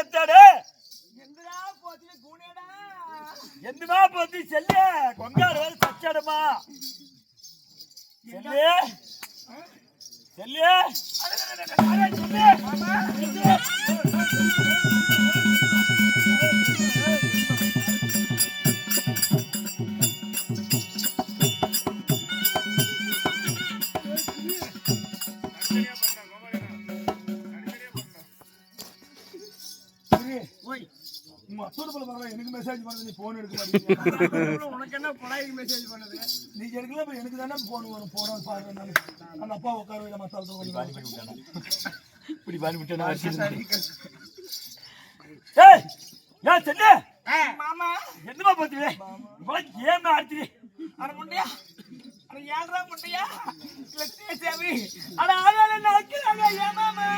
ఎత్తాడు ఎందుమా పోతి చెల్లి కొంగారు వాళ్ళు చచ్చాడమ్మా చెల్లి చెల్లి எனக்கு மெசேஜ் பண்ணது நீ போன் எடுக்க மாட்டேங்க உனக்கு என்ன படாய்க்கு மெசேஜ் பண்ணது நீ எடுக்கல எனக்கு தானே போன் வரும் போன பாருங்க அந்த அப்பா உட்கார மசாலா இப்படி பாடி விட்டேன் ஏய் ஏன் செல்ல மாமா என்னமா போச்சுவே இவ்வளவு ஏன் ஆர்த்தி அட முண்டையா அட ஏன்டா முண்டையா இல்ல தேவி அட ஆளே நாக்குறாங்க ஏன் மாமா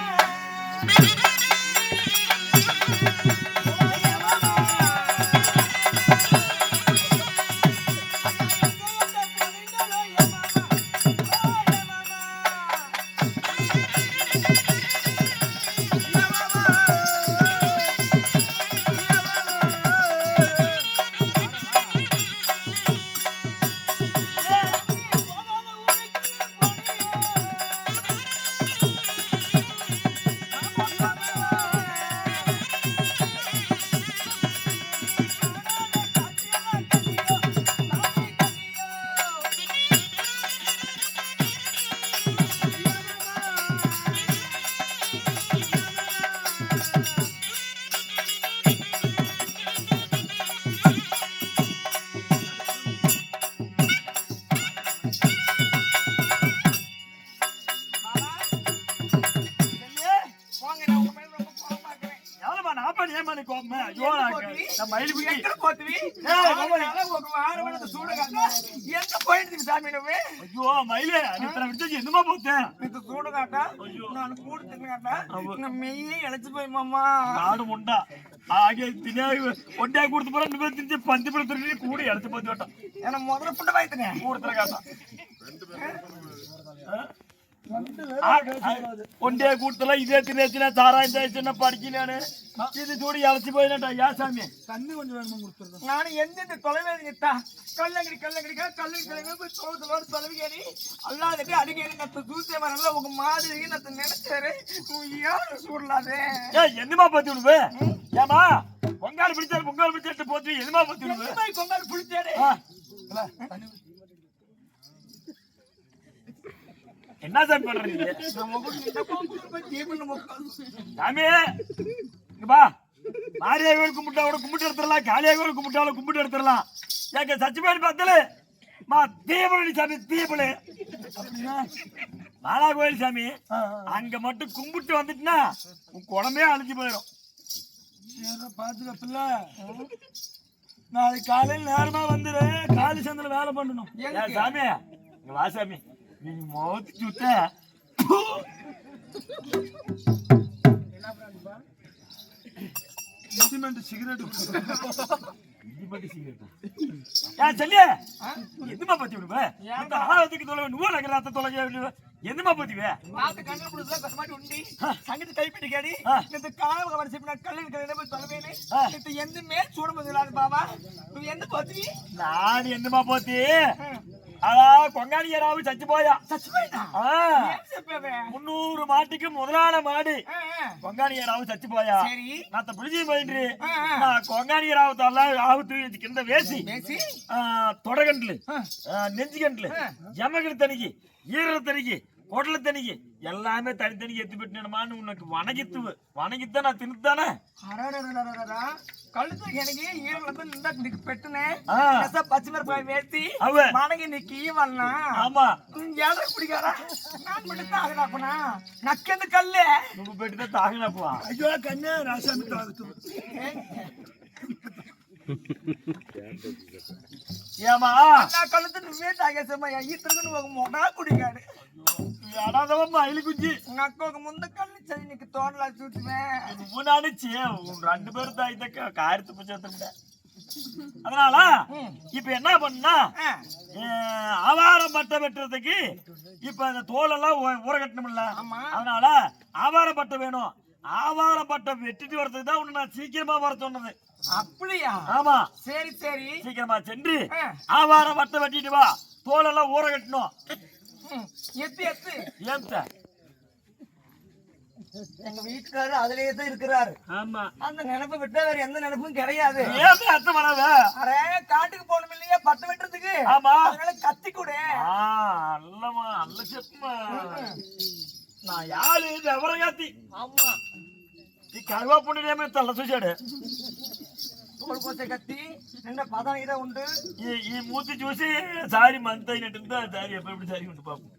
என்னமா போத்தேன் சூடு காட்டா நான் கூடு தின்னு மெய்யே இழைச்சு போய் மாமா நாடு முண்டா ஆகிய தினாய் ஒண்டே கூடுத்து போற நீ திஞ்சு பந்தி பட திருடி கூடி இழைச்சு போய் விட்டான் ஏன்னா முதல்ல புண்ட வாய்த்தனே கூடுத்துற காட்டா ஒண்டே கூட்டல இதே தினேச்சினா சாராயம் தேய்ச்சினா படிக்கலானு இது சூடி இழைச்சி போயிடா யா சாமி தண்ணி கொஞ்சம் வேணுமா கொடுத்துருந்தேன் நானும் எந்த தொலைவேதி கிட்டா கல்லங்கடி கல்லங்கடி போய் தோட்டத்தோட தொலைவிகேடி அல்லாதே அடிக்கடி நத்த தூசே வரல உங்க மாதிரி நத்த நினைச்சாரு யாரு சூடலாதே என்னமா பத்தி விடுவே ஏமா பொங்கால் பிடிச்சிட்டு போச்சு என்னமா பத்தி விடுவே பொங்கால் பிடிச்சாரு என்ன சாமி பண்றீங்க சாமி பா மாரியாவே கும்பிட்டாவோட கும்பிட்டு எடுத்துடலாம் காளியாவே கும்பிட்டாவோட கும்பிட்டு எடுத்துடலாம் ஏங்க சச்சிபேடி பார்த்தல மா தீபலி சாமி தீபலி மாலா கோயில் சாமி அங்க மட்டும் கும்பிட்டு வந்துட்டுனா உன் குழம்பே அழிஞ்சு போயிடும் பாத்துக்கப்பில்ல நாளைக்கு காலையில் நேரமா வந்துரு காலி சந்தில வேலை பண்ணணும் சாமி வா சாமி நீ மோதி சுத்த சிகரெட் எதுமா பத்தி விடுவ நூறு நகராத்த தொலைக எதுமா பத்திவே சங்கத்து கைப்பிடி கேடி இந்த கால கல்லூரி தொலைவேனு எந்த மேல் சூட முடியாது பாபா எந்த போத்தி நான் என்னமா போத்தி அதா கொங்காணியராவு சச்சு போயா 300 மாட்டுக்கு முதலான மாடு கொங்காணியராவு சச்சு போயா நாத்த பிடிச்சி போயிட்டு நான் கொங்காணியராவு தள்ள ஆவுத்து கிந்த வேசி தொடகண்டலு நெஞ்சு கண்டலு ஜமகடு தனிக்கு ஈரல தனிக்கு கொடல தனிக்கு எல்லாமே தனித்தனி எத்து பெட்டினமான்னு உனக்கு வணங்கித்தான் நான் தின்னுதானே கழுத்து எனக்கு ஈரல நின்று பெட்டுனே பச்சை மிரப்பாய் வேத்தி வணங்கி நிக்கி வரனா ஆமா ஏழை குடிக்காரா நான் மட்டும் தாகினாப்பனா நக்கெந்த கல்லு நம்ம பெட்டுதான் தாகினாப்பா ஐயோ கண்ணு ராசாமி தாகுத்து ஏமா நான் கழுத்து நிவே தாகேசமா ஈத்துக்கு மொடா குடிக்காரு அடாதவம்மா அயிலு குஞ்சி நக்கோக்கு முந்த கல்லு சரி நிக்கு தோணலா சூட்டுவேன் முன்னாடிச்சு ரெண்டு பேரும் தான் இத காரத்து பச்சத்துட அதனால இப்ப என்ன பண்ணா ஆவாரம் பட்டை வெட்டுறதுக்கு இப்ப அந்த தோல் எல்லாம் ஊற கட்டணும்ல அதனால ஆவாரம் பட்டை வேணும் ஆவாரம் பட்டம் வெட்டிட்டு வரதுக்கு தான் உன்னை நான் சீக்கிரமா வர சொன்னது. அப்படியா? ஆமா. சரி சரி, சீக்கிரமா சென்று ஆவாரம் பட்டம் வெட்டிட்டு வா. தோலெல்லாம் ஊற கட்டணும். எத்து எத்து. ஏன் சார்? எங்க வீட்டுக்காரரு அதுலயே தான் இருக்கிறாரு. ஆமா. அந்த நினைப்பு விட்டா வேற எந்த நினைப்பும் கிடையாது. ஏன் அர்த்தம் பண்ணாத? அரே காட்டுக்கு போகணும் இல்லையா பட்டம் வெட்டுறதுக்கு? ஆமா. அதனால கத்தி கொடு. அல்லமா அல்ல செப்புமா. நான் யாரு விவரம் காத்தி. ஆமா. ఈ కరువా పుండి తల్ల చూశాడు తోలుకొచ్చే కత్తి నిన్న పదం ఇదే ఉండు. ఈ మూతి చూసి సారి మంత్ అయినట్టుందో సారి ఎప్పుడు సారి ఉండు పాపం.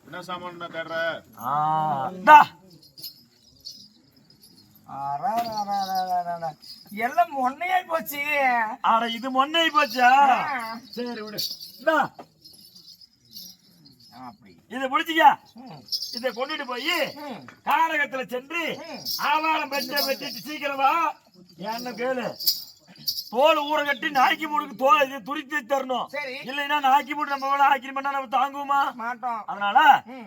என்ன சாமான் தேடுற? எல்லாம் மொன்னையாய் போச்சு. ஆட இது மொன்னையாய் போச்சா? சரி விடு. இதை முடிச்சுக்க. இதை கொண்டுட்டு போய் காரகத்துல சென்று ஆவாரம் வெட்டிட்டு சீக்கிரமா என்ன கேளு. தோல் ஊற கட்டி நாய்க்கு மூடுக்கு தோல் இது துரித்து தரணும். இல்லைன்னா நாய்க்கு மூடு நம்ம ஆக்கிரி பண்ணா நம்ம தாங்குவோமா மாட்டோம். அதனால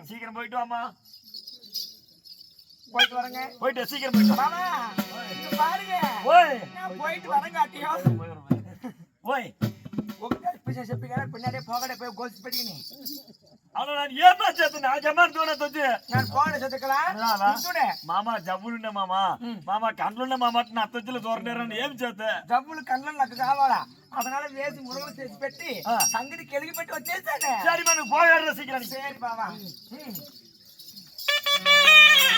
சீக்கிரம் போயிட்டு வாமா. போயிட்டு வரங்க. போயிட்டு சீக்கிரம் போயிட்டு பாருங்க. போயிட்டு வரங்காட்டியும் போய் பின்னாடியே போகடே போய் கோல்ஸ் படிக்கணும். మామ జబ్బులుండే మామ కండ్లుండే మామ అత్తొచ్చులు దూరలేరని ఏం చేస్తా జబ్బులు కండ్లు నాకు కావాలా అదనాల వేసి మురగలు చేసి పెట్టి సంగతి కెలిగి పెట్టి వచ్చేసాను. సరే మనం పోయాడు. సరే బాబా.